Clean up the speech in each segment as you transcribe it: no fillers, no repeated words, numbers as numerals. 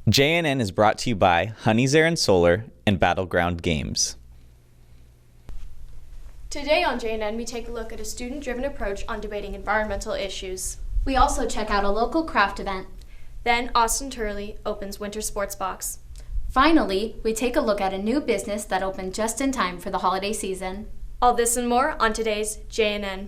JNN is brought to you by Honey's Air and Solar and Battleground Games. Today on JNN, we take a look at a student-driven approach on debating environmental issues. We also check out a local craft event. Then Austin Turley opens Winter Sports Box. Finally, we take a look at a new business that opened just in time for the holiday season. All this and more on today's JNN.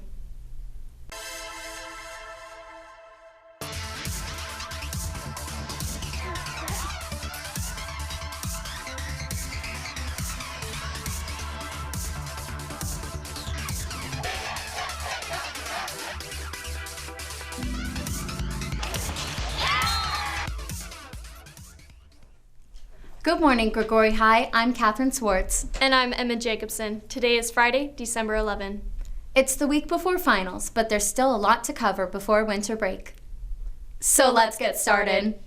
Good morning, Gregory High. I'm Catherine Swartz. And I'm Emma Jacobson. Today is Friday, December 11. It's the week before finals, but there's still a lot to cover before winter break. So let's get started.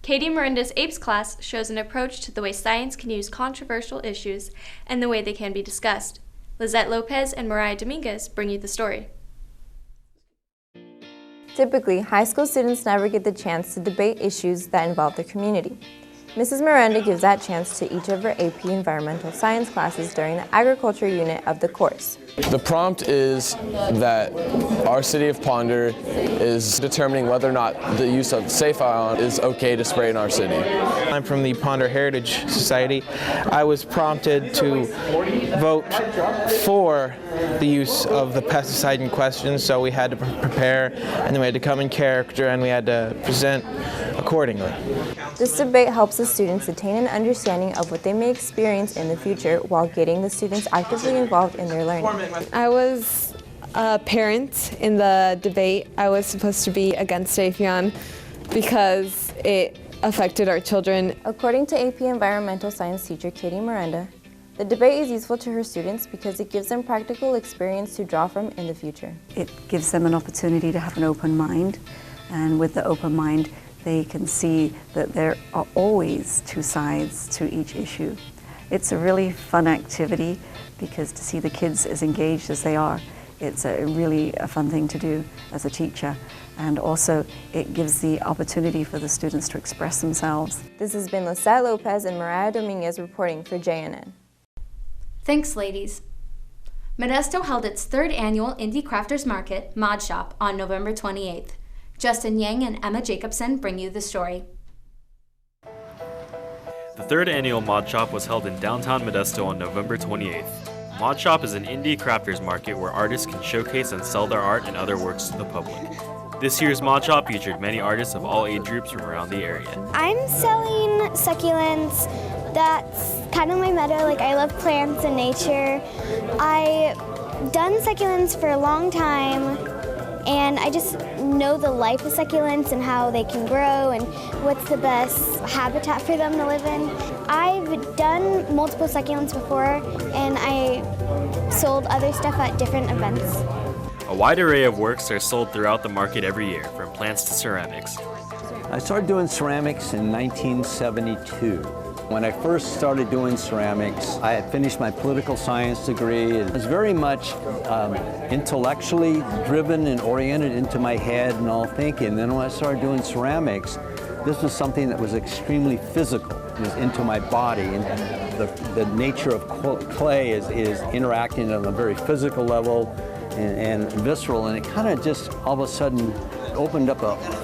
Katie Miranda's APES class shows an approach to the way science can use controversial issues and the way they can be discussed. Lizette Lopez and Mariah Dominguez bring you the story. Typically, high school students never get the chance to debate issues that involve their community. Mrs. Miranda gives that chance to each of her AP Environmental Science classes during the agriculture unit of the course. The prompt is that our city of Ponder is determining whether or not the use of safe ion is okay to spray in our city. I'm from the Ponder Heritage Society. I was prompted to vote for the use of the pesticide in question, so we had to prepare, and then we had to come in character, and we had to present accordingly. This debate helps the students attain an understanding of what they may experience in the future while getting the students actively involved in their learning. I was a parent in the debate. I was supposed to be against Raytheon because it affected our children. According to AP Environmental Science teacher Katie Miranda, the debate is useful to her students because it gives them practical experience to draw from in the future. It gives them an opportunity to have an open mind, and with the open mind, they can see that there are always two sides to each issue. It's a really fun activity because to see the kids as engaged as they are, it's really a fun thing to do as a teacher. And also, it gives the opportunity for the students to express themselves. This has been Lizette Lopez and Mariah Dominguez reporting for JNN. Thanks, ladies. Modesto held its third annual Indie Crafters Market, Mod Shop, on November 28th. Justin Yang and Emma Jacobson bring you the story. The third annual Mod Shop was held in downtown Modesto on November 28th. Mod Shop is an indie crafters market where artists can showcase and sell their art and other works to the public. This year's Mod Shop featured many artists of all age groups from around the area. I'm selling succulents. That's kind of my motto. Like, I love plants and nature. I've done succulents for a long time, and I just know the life of succulents and how they can grow and what's the best habitat for them to live in. I've done multiple succulents before, and I sold other stuff at different events. A wide array of works are sold throughout the market every year, from plants to ceramics. I started doing ceramics in 1972. When I first started doing ceramics, I had finished my political science degree. It was very much intellectually driven and oriented into my head and all thinking. And then when I started doing ceramics, this was something that was extremely physical. It was into my body. And the nature of clay is interacting on a very physical level and visceral. And it kind of just all of a sudden opened up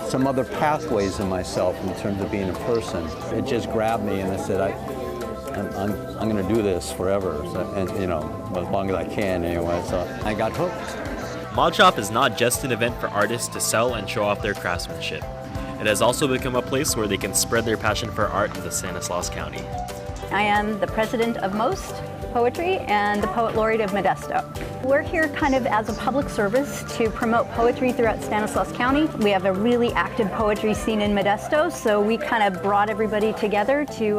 some other pathways in myself in terms of being a person. It just grabbed me, and I said, I'm going to do this forever, and as long as I can anyway. So I got hooked. Mod Shop is not just an event for artists to sell and show off their craftsmanship. It has also become a place where they can spread their passion for art in the Stanislaus County. I am the president of Most Poetry and the Poet Laureate of Modesto. We're here kind of as a public service to promote poetry throughout Stanislaus County. We have a really active poetry scene in Modesto, so we kind of brought everybody together to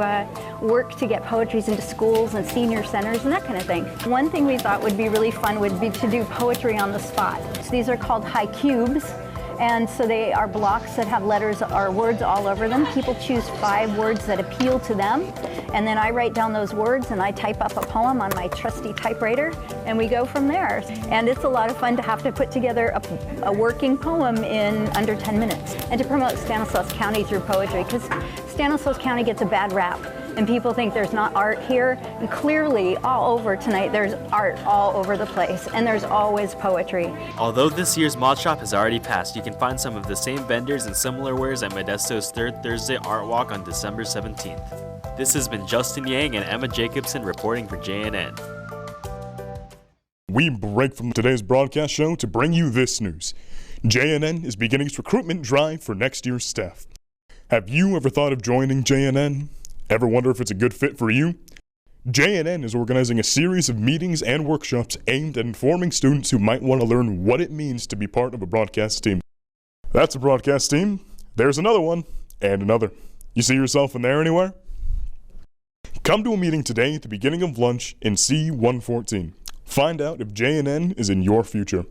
work to get poetries into schools and senior centers and that kind of thing. One thing we thought would be really fun would be to do poetry on the spot. So these are called high cubes. And so they are blocks that have letters or words all over them. People choose 5 words that appeal to them, and then I write down those words and I type up a poem on my trusty typewriter, and we go from there. And it's a lot of fun to have to put together a working poem in under 10 minutes, and to promote Stanislaus County through poetry, because Stanislaus County gets a bad rap, and people think there's not art here, and clearly all over tonight there's art all over the place, and there's always poetry. Although this year's Mod Shop has already passed, you can find some of the same vendors and similar wares at Modesto's third Thursday Art Walk on December 17th. This has been Justin Yang and Emma Jacobson reporting for JNN. We break from today's broadcast show to bring you this news. JNN is beginning its recruitment drive for next year's staff. Have you ever thought of joining JNN? Ever wonder if it's a good fit for you? JNN is organizing a series of meetings and workshops aimed at informing students who might want to learn what it means to be part of a broadcast team. That's a broadcast team. There's another one, and another. You see yourself in there anywhere? Come to a meeting today at the beginning of lunch in C114. Find out if JNN is in your future.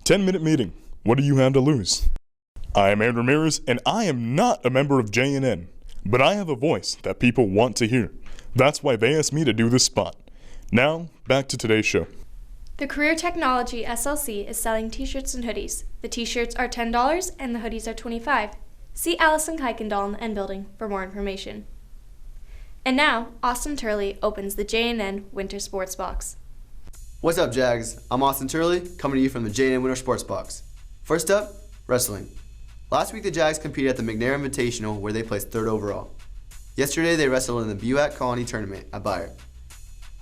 10-minute meeting. What do you have to lose? I am Aaron Ramirez, and I am not a member of JNN, but I have a voice that people want to hear. That's why they asked me to do this spot. Now, back to today's show. The Career Technology SLC is selling t-shirts and hoodies. The t-shirts are $10 and the hoodies are $25. See Allison Kuykendall in the N building for more information. And now, Austin Turley opens the JNN Winter Sports Box. What's up, Jags? I'm Austin Turley, coming to you from the JNN Winter Sports Box. First up, wrestling. Last week, the Jags competed at the McNair Invitational, where they placed 3rd overall. Yesterday, they wrestled in the BUAC Colony Tournament at Byron.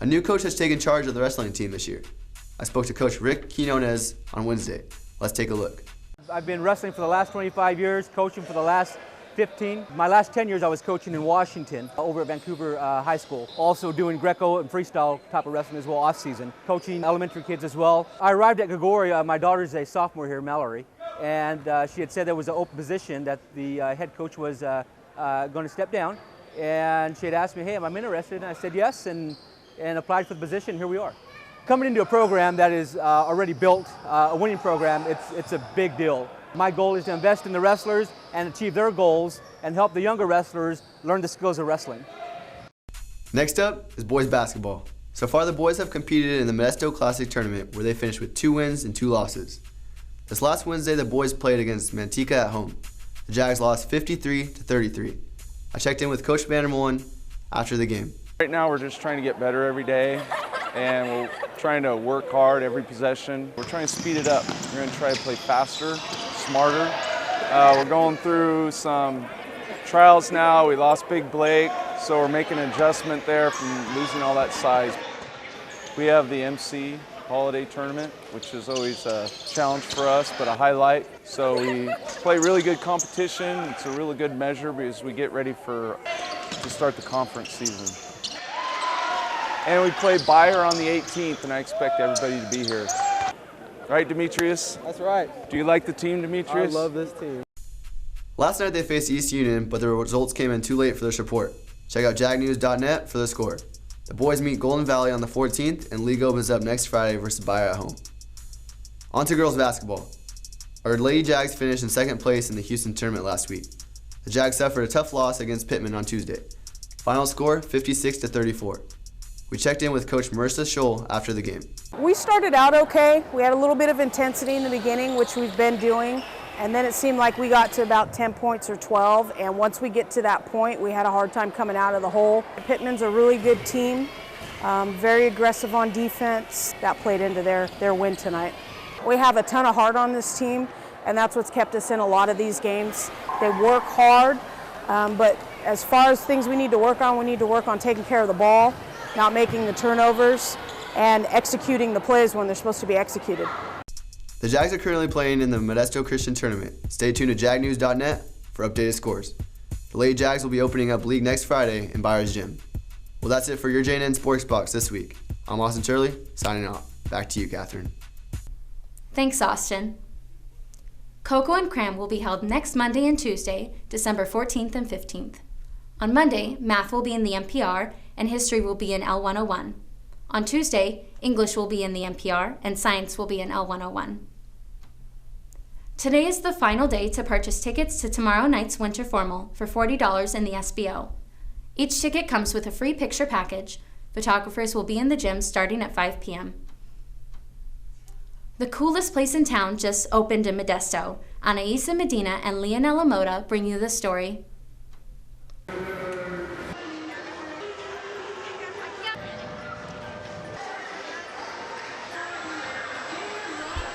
A new coach has taken charge of the wrestling team this year. I spoke to Coach Rick Quinones on Wednesday. Let's take a look. I've been wrestling for the last 25 years, coaching for the last 15. My last 10 years I was coaching in Washington over at Vancouver High School. Also doing Greco and freestyle type of wrestling as well off season. Coaching elementary kids as well. I arrived at Gregori, my daughter's a sophomore here, Mallory, and she had said there was an open position that the head coach was going to step down. And she had asked me, hey, am I interested? And I said yes, and applied for the position. Here we are. Coming into a program that is already built, a winning program, it's a big deal. My goal is to invest in the wrestlers and achieve their goals and help the younger wrestlers learn the skills of wrestling. Next up is boys basketball. So far, the boys have competed in the Modesto Classic Tournament, where they finished with 2 wins and 2 losses. This last Wednesday, the boys played against Manteca at home. The Jags lost 53-33. I checked in with Coach Vandermolen after the game. Right now, we're just trying to get better every day, and we're trying to work hard every possession. We're trying to speed it up. We're going to try to play faster, smarter. We're going through some trials now. We lost Big Blake, so we're making an adjustment there from losing all that size. We have the MC Holiday Tournament, which is always a challenge for us, but a highlight. So we play really good competition. It's a really good measure because we get ready to start the conference season. And we play Bayer on the 18th, and I expect everybody to be here. Right, Demetrius? That's right. Do you like the team, Demetrius? I love this team. Last night they faced East Union, but the results came in too late for their support. Check out JagNews.net for the score. The boys meet Golden Valley on the 14th, and league opens up next Friday versus Bayer at home. On to girls basketball. Our Lady Jags finished in 2nd place in the Houston tournament last week. The Jags suffered a tough loss against Pittman on Tuesday. Final score, 56-34. We checked in with Coach Marissa Scholl after the game. We started out okay. We had a little bit of intensity in the beginning, which we've been doing, and then it seemed like we got to about 10 points or 12, and once we get to that point, we had a hard time coming out of the hole. Pittman's a really good team, very aggressive on defense. That played into their win tonight. We have a ton of heart on this team, and that's what's kept us in a lot of these games. They work hard, but as far as things we need to work on taking care of the ball, not making the turnovers, and executing the plays when they're supposed to be executed. The Jags are currently playing in the Modesto Christian Tournament. Stay tuned to JagNews.net for updated scores. The Lady Jags will be opening up league next Friday in Byers Gym. Well, that's it for your JNN Sports Box this week. I'm Austin Turley, signing off. Back to you, Catherine. Thanks, Austin. Cocoa and Cram will be held next Monday and Tuesday, December 14th and 15th. On Monday, math will be in the NPR and history will be in L101. On Tuesday, English will be in the NPR and science will be in L101. Today is the final day to purchase tickets to tomorrow night's Winter Formal for $40 in the SBO. Each ticket comes with a free picture package. Photographers will be in the gym starting at 5 p.m. The coolest place in town just opened in Modesto. Anaisa Medina and Leonela Moda bring you the story.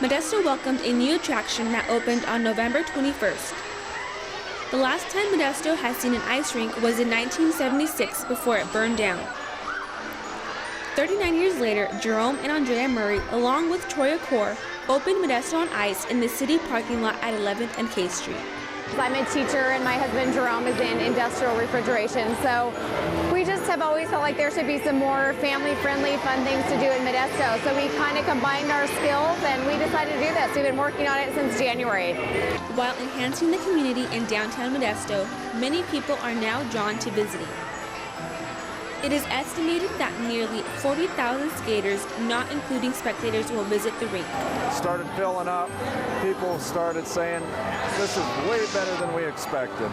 Modesto welcomed a new attraction that opened on November 21st. The last time Modesto has seen an ice rink was in 1976 before it burned down. 39 years later, Jerome and Andrea Murray, along with Troy Accor, opened Modesto on Ice in the city parking lot at 11th and K Street. I'm a teacher and my husband Jerome is in industrial refrigeration, so we just have always felt like there should be some more family-friendly, fun things to do in Modesto. So we kind of combined our skills and we decided to do this. We've been working on it since January. While enhancing the community in downtown Modesto, many people are now drawn to visiting. It is estimated that nearly 40,000 skaters, not including spectators, will visit the rink. Started filling up. People started saying, this is way better than we expected.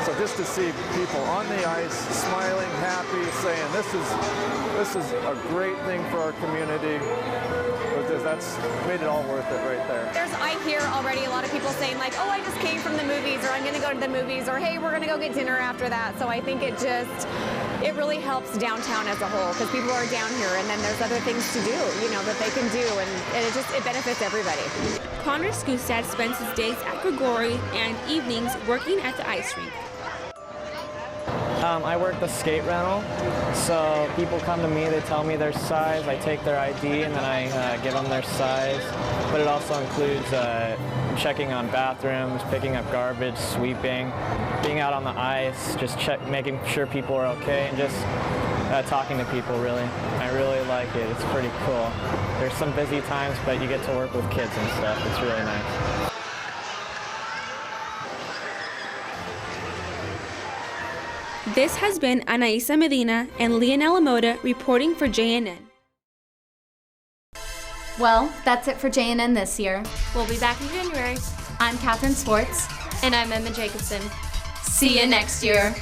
So just to see people on the ice, smiling, happy, saying this is a great thing for our community. That's made it all worth it right there. I hear already a lot of people saying like, oh, I just came from the movies, or I'm going to go to the movies, or hey, we're going to go get dinner after that. So I think it really helps downtown as a whole because people are down here and then there's other things to do, that they can do, and it benefits everybody. Connor Skustad spends his days at Grigori and evenings working at the ice rink. I work the skate rental, so people come to me, they tell me their size, I take their ID, and then I give them their size. But it also includes checking on bathrooms, picking up garbage, sweeping, being out on the ice, just making sure people are okay, and just talking to people, really. I really like it. It's pretty cool. There's some busy times, but you get to work with kids and stuff. It's really nice. This has been Anaisa Medina and Leonela Moda reporting for JNN. Well, that's it for JNN this year. We'll be back in January. I'm Catherine Swartz. And I'm Emma Jacobson. See you next year.